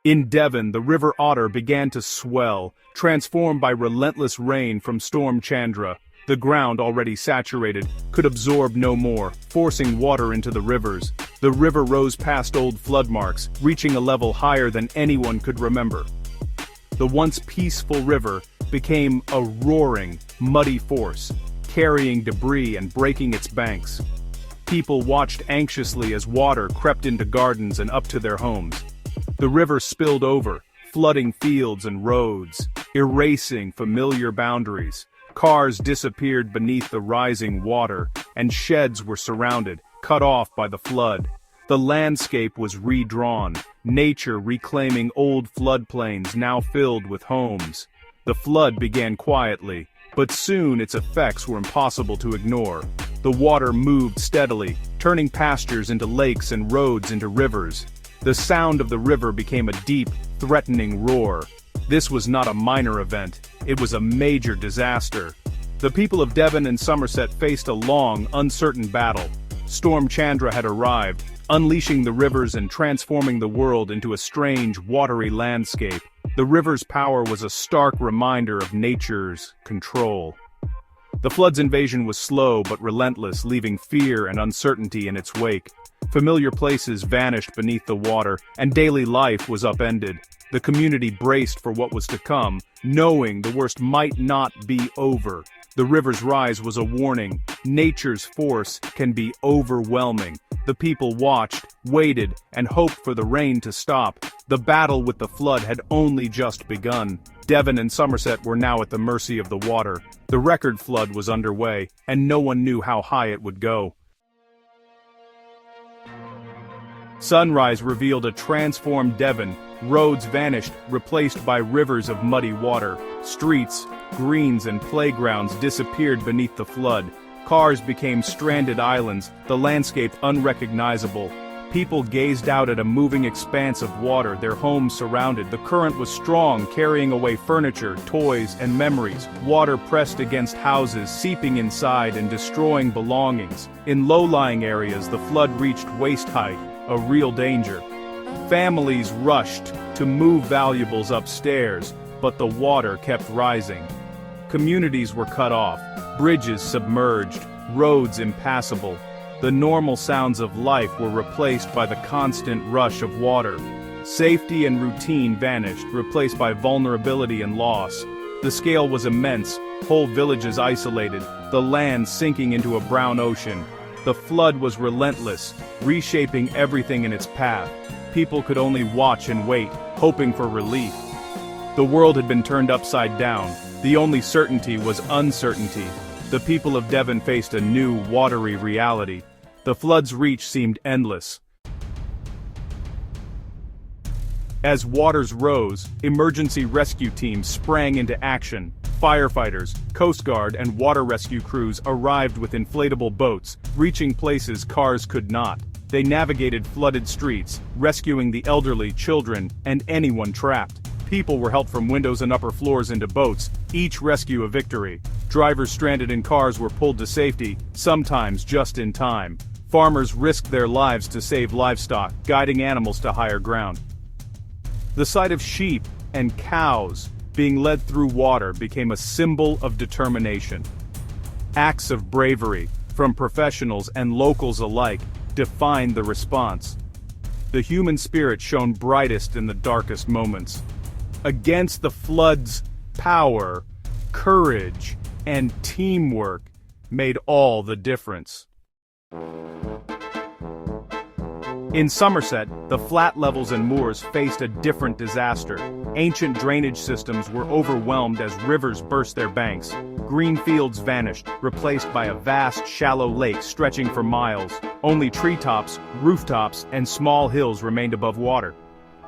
In Devon, the River Otter began to swell, transformed by relentless rain from Storm Chandra. The ground, already saturated, could absorb no more, forcing water into the rivers. The river rose past old flood marks, reaching a level higher than anyone could remember. The once peaceful river became a roaring, muddy force, carrying debris and breaking its banks. People watched anxiously as water crept into gardens and up to their homes. The river spilled over, flooding fields and roads, erasing familiar boundaries. Cars disappeared beneath the rising water, and sheds were surrounded, cut off by the flood. The landscape was redrawn, nature reclaiming old floodplains now filled with homes. The flood began quietly, but soon its effects were impossible to ignore. The water moved steadily, turning pastures into lakes and roads into rivers. The sound of the river became a deep, threatening roar. This was not a minor event, it was a major disaster. The people of Devon and Somerset faced a long, uncertain battle. Storm Chandra had arrived, unleashing the rivers and transforming the world into a strange, watery landscape. The river's power was a stark reminder of nature's control. The flood's invasion was slow but relentless, leaving fear and uncertainty in its wake. Familiar places vanished beneath the water, and daily life was upended. The community braced for what was to come, knowing the worst might not be over. The river's rise was a warning. Nature's force can be overwhelming. The people watched, waited, and hoped for the rain to stop. The battle with the flood had only just begun. Devon and Somerset were now at the mercy of the water. The record flood was underway, and no one knew how high it would go. Sunrise revealed a transformed Devon. Roads vanished, replaced by rivers of muddy water. Streets, greens, and playgrounds disappeared beneath the flood. Cars became stranded islands, the landscape unrecognizable. People gazed out at a moving expanse of water, their homes surrounded. The current was strong, carrying away furniture, toys, and memories. Water pressed against houses, seeping inside and destroying belongings. In low-lying areas, the flood reached waist height, a real danger. Families rushed to move valuables upstairs, but the water kept rising. Communities were cut off, bridges submerged, roads impassable. The normal sounds of life were replaced by the constant rush of water. Safety and routine vanished, replaced by vulnerability and loss. The scale was immense, whole villages isolated, the land sinking into a brown ocean. The flood was relentless, reshaping everything in its path. People could only watch and wait, hoping for relief. The world had been turned upside down. The only certainty was uncertainty. The people of Devon faced a new, watery reality. The flood's reach seemed endless. As waters rose, emergency rescue teams sprang into action. Firefighters, Coast Guard, and water rescue crews arrived with inflatable boats, reaching places cars could not. They navigated flooded streets, rescuing the elderly, children, and anyone trapped. People were helped from windows and upper floors into boats, each rescue a victory. Drivers stranded in cars were pulled to safety, sometimes just in time. Farmers risked their lives to save livestock, guiding animals to higher ground. The sight of sheep and cows being led through water became a symbol of determination. Acts of bravery, from professionals and locals alike, defined the response. The human spirit shone brightest in the darkest moments. Against the flood's power, courage, and teamwork made all the difference. In Somerset, the flat levels and moors faced a different disaster. Ancient drainage systems were overwhelmed as rivers burst their banks. Green fields vanished, replaced by a vast, shallow lake stretching for miles. Only treetops, rooftops, and small hills remained above water.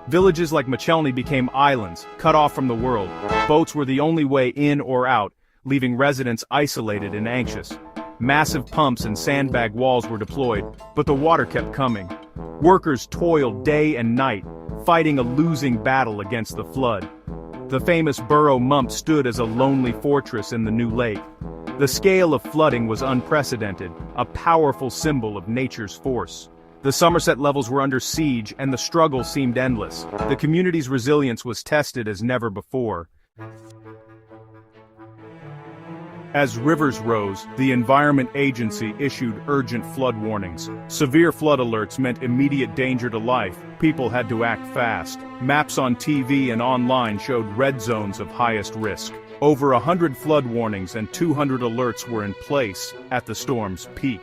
Villages like Michelny became islands, cut off from the world. Boats were the only way in or out, leaving residents isolated and anxious. Massive pumps and sandbag walls were deployed, but the water kept coming. Workers toiled day and night, fighting a losing battle against the flood. The famous Burrow Mump stood as a lonely fortress in the new lake. The scale of flooding was unprecedented, a powerful symbol of nature's force. The Somerset levels were under siege and the struggle seemed endless. The community's resilience was tested as never before. As rivers rose, the Environment Agency issued urgent flood warnings. Severe flood alerts meant immediate danger to life. People had to act fast. Maps on TV and online showed red zones of highest risk. Over 100 flood warnings and 200 alerts were in place at the storm's peak.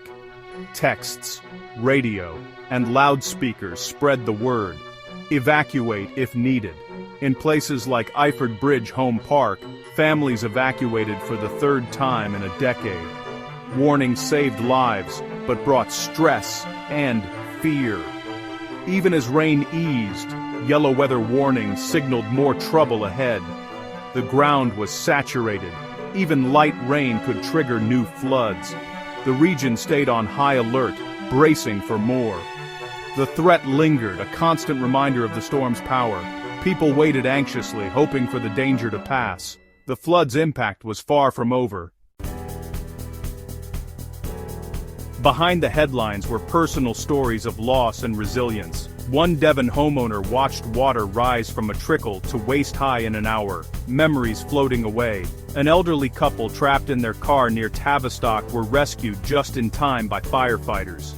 Texts, radio, and loudspeakers spread the word. Evacuate if needed. In places like Iford Bridge Home Park, families evacuated for the third time in a decade. Warnings saved lives, but brought stress and fear. Even as rain eased, yellow weather warnings signaled more trouble ahead. The ground was saturated. Even light rain could trigger new floods. The region stayed on high alert, bracing for more. The threat lingered, a constant reminder of the storm's power. People waited anxiously, hoping for the danger to pass. The flood's impact was far from over. Behind the headlines were personal stories of loss and resilience. One Devon homeowner watched water rise from a trickle to waist-high in an hour, memories floating away. An elderly couple trapped in their car near Tavistock were rescued just in time by firefighters.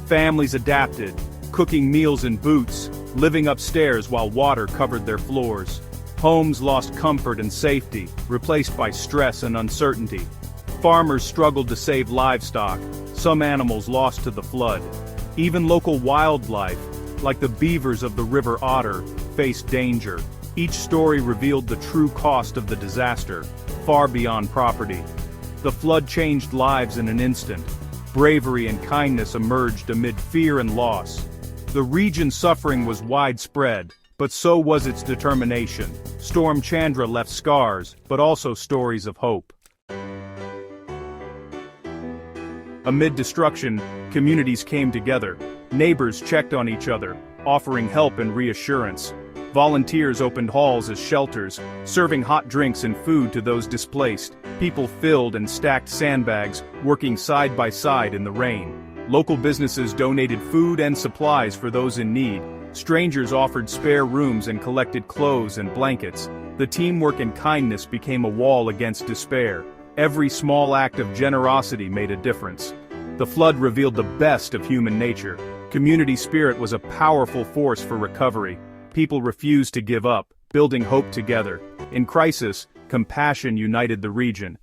Families adapted, cooking meals in boots, living upstairs while water covered their floors. Homes lost comfort and safety, replaced by stress and uncertainty. Farmers struggled to save livestock, some animals lost to the flood. Even local wildlife, like the beavers of the River Otter, faced danger. Each story revealed the true cost of the disaster, far beyond property. The flood changed lives in an instant. Bravery and kindness emerged amid fear and loss. The region's suffering was widespread, but so was its determination. Storm Chandra left scars, but also stories of hope. Amid destruction, communities came together. Neighbors checked on each other, offering help and reassurance. Volunteers opened halls as shelters, serving hot drinks and food to those displaced. People filled and stacked sandbags, working side by side in the rain. Local businesses donated food and supplies for those in need. Strangers offered spare rooms and collected clothes and blankets. The teamwork and kindness became a wall against despair. Every small act of generosity made a difference. The flood revealed the best of human nature. Community spirit was a powerful force for recovery. People refused to give up, building hope together. In crisis, compassion united the region.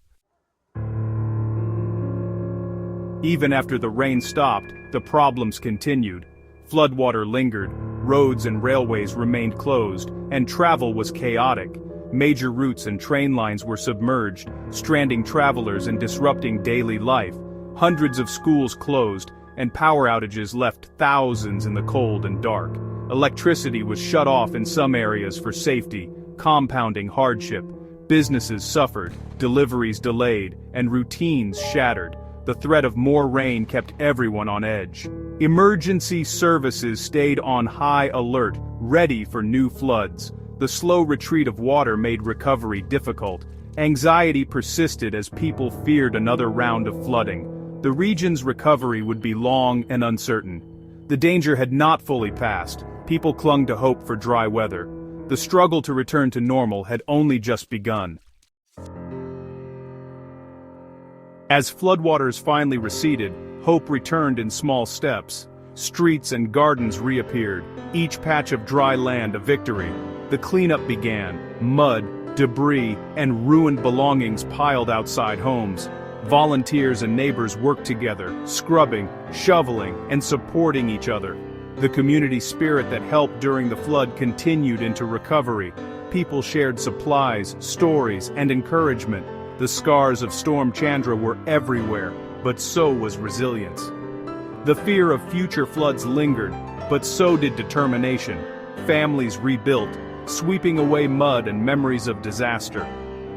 Even after the rain stopped, the problems continued. Floodwater lingered, roads and railways remained closed, and travel was chaotic. Major routes and train lines were submerged, stranding travelers and disrupting daily life. Hundreds of schools closed, and power outages left thousands in the cold and dark. Electricity was shut off in some areas for safety, compounding hardship. Businesses suffered, deliveries delayed, and routines shattered. The threat of more rain kept everyone on edge. Emergency services stayed on high alert, ready for new floods. The slow retreat of water made recovery difficult. Anxiety persisted as people feared another round of flooding. The region's recovery would be long and uncertain. The danger had not fully passed. People clung to hope for dry weather. The struggle to return to normal had only just begun. As floodwaters finally receded, hope returned in small steps. Streets and gardens reappeared, each patch of dry land a victory. The cleanup began. Mud, debris, and ruined belongings piled outside homes. Volunteers and neighbors worked together, scrubbing, shoveling, and supporting each other. The community spirit that helped during the flood continued into recovery. People shared supplies, stories, and encouragement. The scars of Storm Chandra were everywhere, but so was resilience. The fear of future floods lingered, but so did determination. Families rebuilt, sweeping away mud and memories of disaster.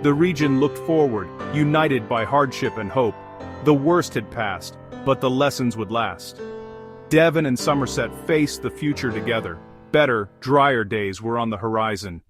The region looked forward, united by hardship and hope. The worst had passed, but the lessons would last. Devon and Somerset faced the future together. Better, drier days were on the horizon.